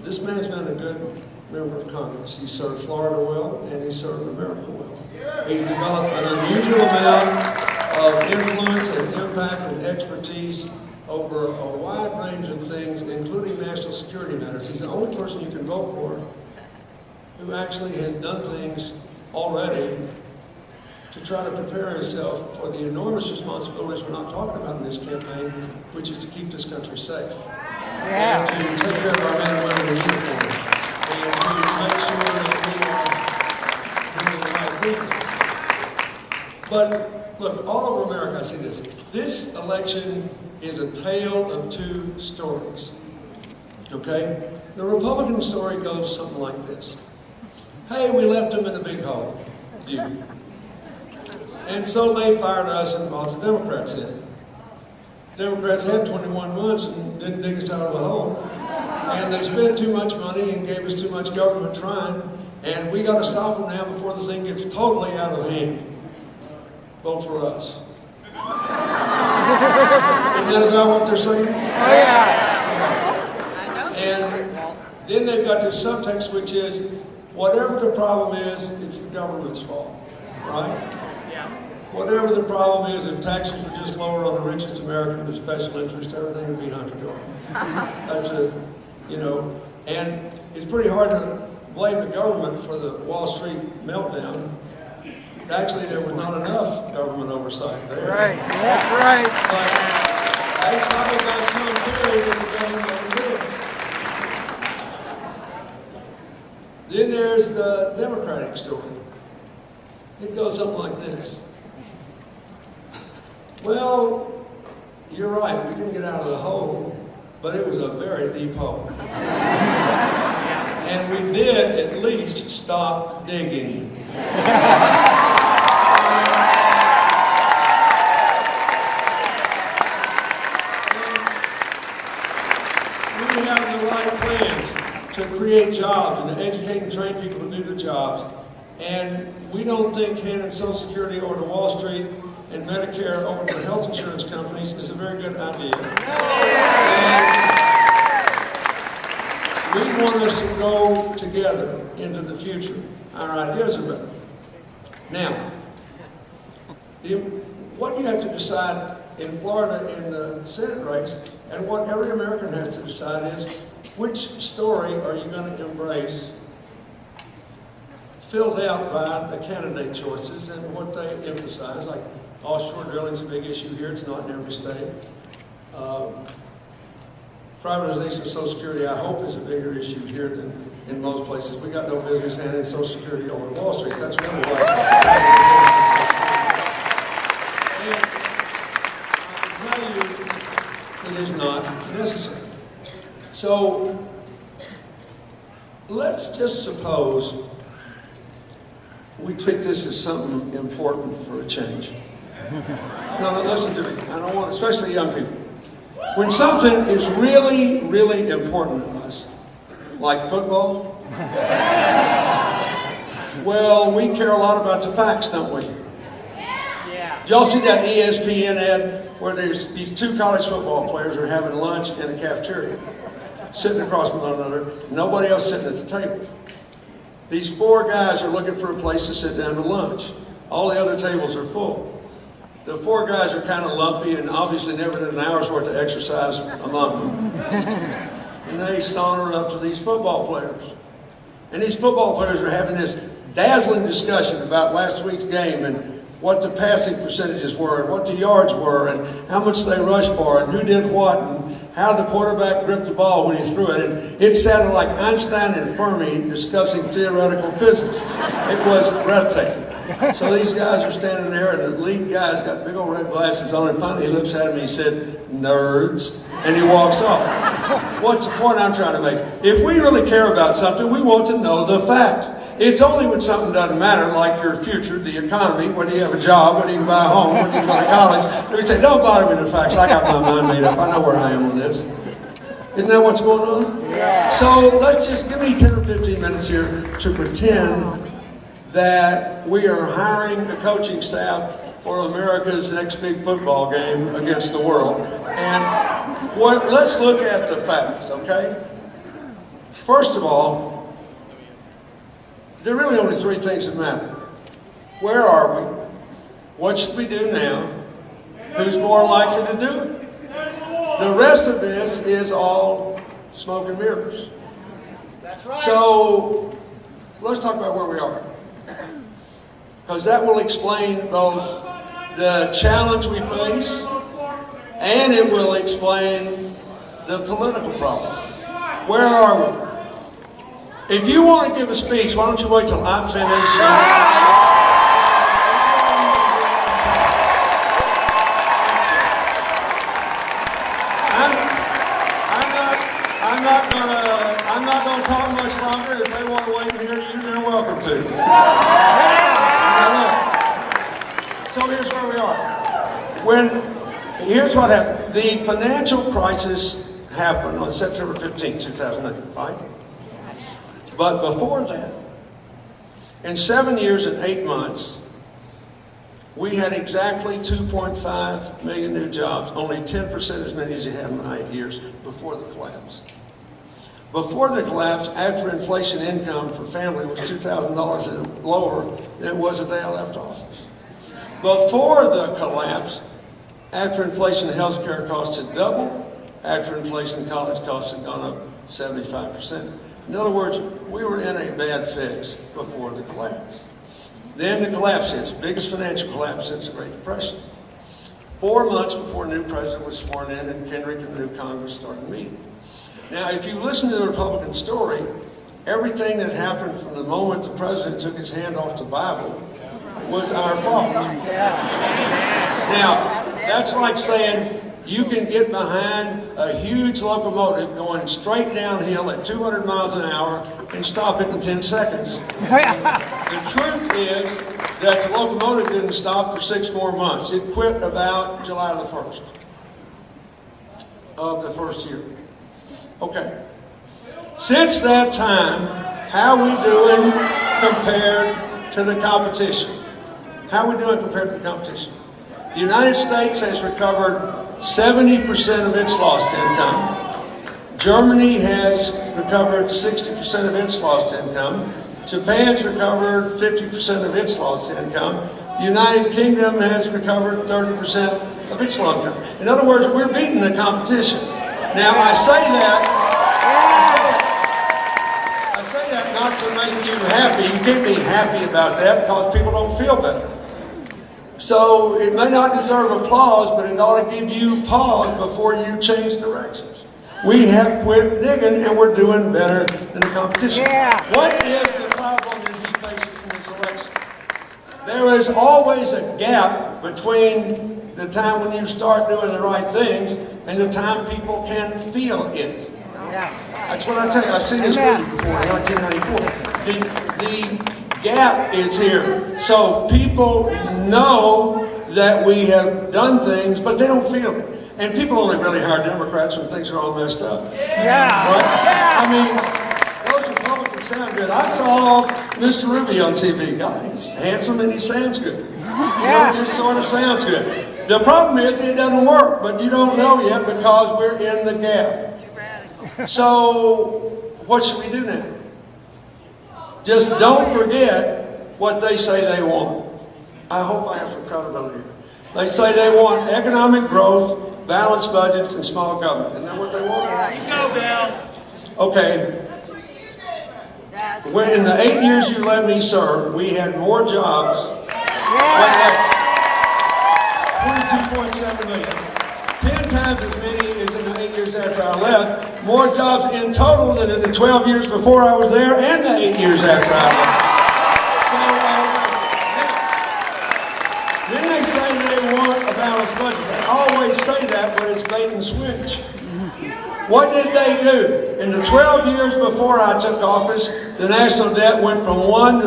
this man's been a good member of Congress. He served Florida well, and he served America well. He developed an unusual amount of influence and impact and expertise over a wide range of things, including national security matters. He's the only person you can vote for who actually has done things already to try to prepare himself for the enormous responsibilities we're not talking about in this campaign, which is to keep this country safe. And to take care of our men and women in uniform. And to make sure that we are doing the right things. But look, all over America I see this. This election is a tale of two stories. Okay? The Republican story goes something like this. Hey, we left them in a big hole. You. And so they fired us and brought the Democrats in. Democrats had 21 months and didn't dig us out of the hole. And they spent too much money and gave us too much government trying. And we got to stop them now before the thing gets totally out of hand. Vote for us. Isn't that about what they're saying? Oh, yeah. And then they've got this subtext, which is, whatever the problem is, it's the government's fault, right? Yeah. Whatever the problem is, if taxes were just lower on the richest American with special interest, everything would be hunky-dory. That's it, you know. And it's pretty hard to blame the government for the Wall Street meltdown. Actually, there was not enough government oversight there. Right, that's right. But they probably got some period that the government overlooked. Then there's the Democratic story. It goes something like this. Well, you're right, we didn't get out of the hole, but it was a very deep hole. And we did at least stop digging. We have the right plans to create jobs and to educate and train people to do the jobs. And we don't think handing Social Security over to Wall Street and Medicare over to the health insurance companies is a very good idea. And we want us to go together into the future. Our ideas are better. Now, what you have to decide in Florida in the Senate race, and what every American has to decide is, which story are you going to embrace, filled out by the candidate choices and what they emphasize. Like offshore drilling is a big issue here. It's not in every state. Privatization of Social Security, I hope, is a bigger issue here than in most places. We got no business handing Social Security over to Wall Street. That's really why. And I can tell you, it is not necessary. So let's just suppose we treat this as something important for a change. No, listen to me. I don't want, especially young people. When something is really, really important to us, like football, well, we care a lot about the facts, don't we? Yeah. Did y'all see that ESPN ad where there's these two college football players are having lunch in a cafeteria, sitting across from one another, nobody else sitting at the table. These four guys are looking for a place to sit down to lunch. All the other tables are full. The four guys are kind of lumpy and obviously never did an hour's worth of exercise among them. And they saunter up to these football players. And these football players are having this dazzling discussion about last week's game and what the passing percentages were and what the yards were and how much they rushed for and who did what and how the quarterback gripped the ball when he threw it. And it sounded like Einstein and Fermi discussing theoretical physics. It was breathtaking. So these guys are standing there, and the lead guy's got big old red glasses on, and finally he looks at him and he said, "Nerds," and he walks off. What's the point I'm trying to make? If we really care about something, we want to know the facts. It's only when something doesn't matter, like your future, the economy, whether you have a job, whether you can buy a home, whether you can go to college, that we say, don't bother me with the facts. I got my mind made up. I know where I am on this. Isn't that what's going on? Yeah. So let's just give me 10 or 15 minutes here to pretend that we are hiring a coaching staff for America's next big football game against the world. And let's look at the facts, okay? First of all, there are really only three things that matter. Where are we? What should we do now? Who's more likely to do it? The rest of this is all smoke and mirrors. That's right. So let's talk about where we are, because that will explain both the challenge we face and it will explain the political problem. Where are we? If you want to give a speech, why don't you wait till I finish? I'm not going to talk much longer. If they want to wait here, you're welcome to. So here's where we are. Here's what happened. The financial crisis happened on September 15, 2008, right? But before that, in 7 years and 8 months, we had exactly 2.5 million new jobs, only 10% as many as you had in 8 years before the collapse. Before the collapse, after inflation income for family was $2,000 lower than it was the day I left office. Before the collapse, after inflation, health care costs had doubled. After inflation, college costs had gone up 75%. In other words, we were in a bad fix before the collapse. Then the collapse hits, biggest financial collapse since the Great Depression. 4 months before a new president was sworn in and Kendrick and the new Congress started meeting. Now, if you listen to the Republican story, everything that happened from the moment the president took his hand off the Bible was our fault. Now, that's like saying you can get behind a huge locomotive going straight downhill at 200 miles an hour and stop it in 10 seconds. The truth is that the locomotive didn't stop for 6 more months. It quit about July the 1st of the first year. Okay. Since that time, how are we doing compared to the competition? How are we doing compared to the competition? The United States has recovered 70% of its lost income. Germany has recovered 60% of its lost income. Japan's recovered 50% of its lost income. The United Kingdom has recovered 30% of its lost income. In other words, we're beating the competition. Now, I say that not to make you happy. You can't be happy about that because people don't feel better. So it may not deserve applause, but it ought to give you pause before you change directions. We have quit digging and we're doing better than the competition. Yeah. What is the problem that he faces in this election? There is always a gap between the time when you start doing the right things and the time people can feel it. Yes. That's what I tell you. I've seen this movie before in 1994. The gap is here. So people know that we have done things, but they don't feel it. And people only really hire Democrats when things are all messed up. Yeah. Right? I mean, those Republicans sound good. I saw Mr. Ruby on TV. God, he's handsome and he sounds good. Yeah. He just sort of sounds good. The problem is it doesn't work, but you don't know yet because we're in the gap. So what should we do now? Just don't forget what they say they want. I hope I have some credibility here. They say they want economic growth, balanced budgets, and small government. Isn't that what they want? You go, Bill. Okay. When in the 8 years you let me serve, we had more jobs. 22.7 million. 10 times as many as in the 8 years after I left. More jobs in total than in the 12 years before I was there and the 8 years after I left. So, then they say they want a balanced budget. They always say that, but it's bait and switch. What did they do? In the 12 years before I took office, the national debt went from 1 to